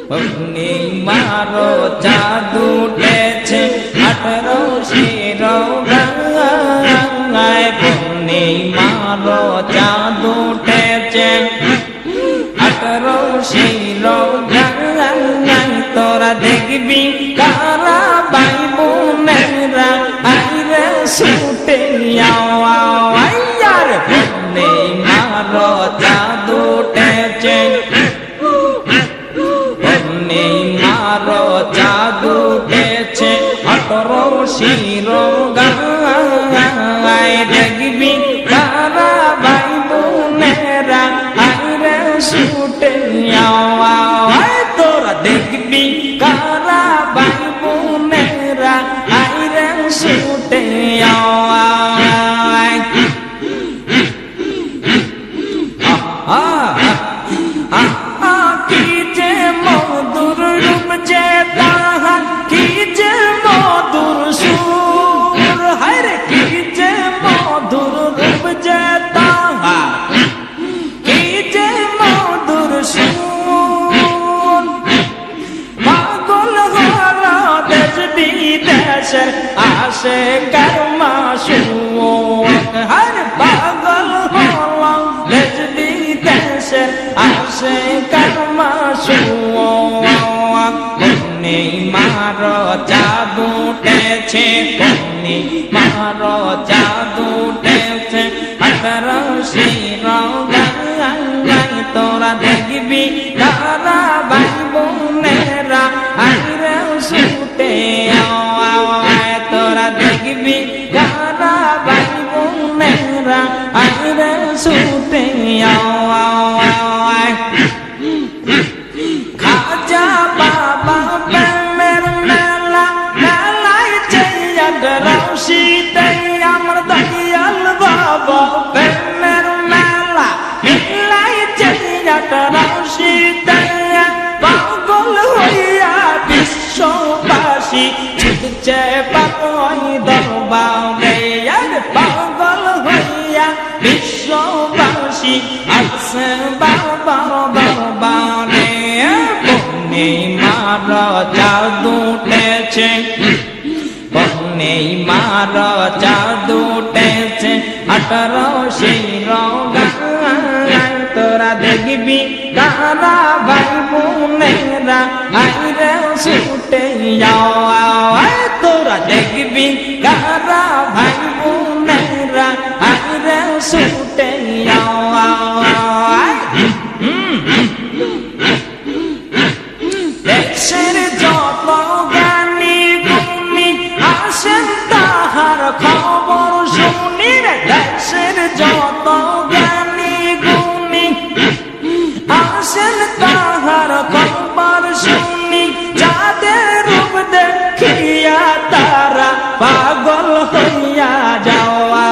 পূর্ণিমারো চাঁদ উঠেছে 18 শিরোগায় পূর্ণিমারো চাঁদ উঠেছে 18 শিরোগায় তোরা দেখবি কারা ভাই বোনেরা আইরে ছুটে আওয়ার পূর্ণিমারো চাঁদ উঠেছে পূর্ণিমারো চাঁদ উঠেছে 18 শিরোগায় দেখবি কারা ভাই বোনেরা আইরে ছুটে আওয়ায় তোরা দেখবি কারা ভাই বোনেরা আইরে ছুটে আওয়ায় কি যে মধুর রূপ যে তাহার কি যে মধুর সুর হায়রে কি যে মধুর রূপ যে তাহার কি যে মধুর সুর পাগল হলো দেশ বিদেশের আসে কর্মা সুর হায়রে পাগল হলো দেশ বিদেশের আসে কর্মা সুর পূর্ণিমারো চাঁদ উঠেছে পূর্ণিমারো চাঁদ উঠেছে 18 শিরোগায় তোরা দেখবি কারা ভাই বোনেরা আইরে ছুটে আওয়ায় তোরা দেখবি কারা ভাই বোনেরা আইরে ছুটে আওয়ায় খাজা বাবা প্রেমের মেলা মেলায় চেয়ার রশিদে আমার দয়াল বাবা প্রেমের মেলা মেলায় চেয়ার রশিদে পাগল হইয়া বিশ্ববাসী ছুটছে পাগল দরবারে পাগল হইয়া বিশ্ববাসী আসে বাবার দরবারে পূর্ণিমারো চাঁদ উঠেছে পূর্ণিমারো চাঁদ উঠেছে 18 শিরোগায় তোরা দেখবি কারা ভাই বোনেরা আইরে ছুটে আওয়ায় তোরা দেখবি কারা ভাই বোনেরা আইরে ছুটে আওয়ায় দেশের যত জ্ঞানী গুণী আসেন তাহার খবর শুনি রে দেশের যত জ্ঞানী গুণী আসেন তাহার খবর শুনি যাদের রূপ দেখিয়া তারা পাগল হইয়া যাওয়া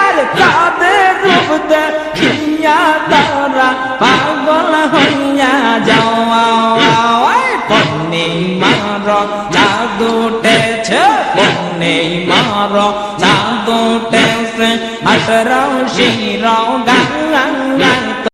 আর তাদের রূপ দেখিয়া তারা পাগল হইয়া যাওয়া পূর্ণিমারো চাঁদ উঠেছে পূর্ণিমারো চাঁদ উঠেছে 18 শিরোগায়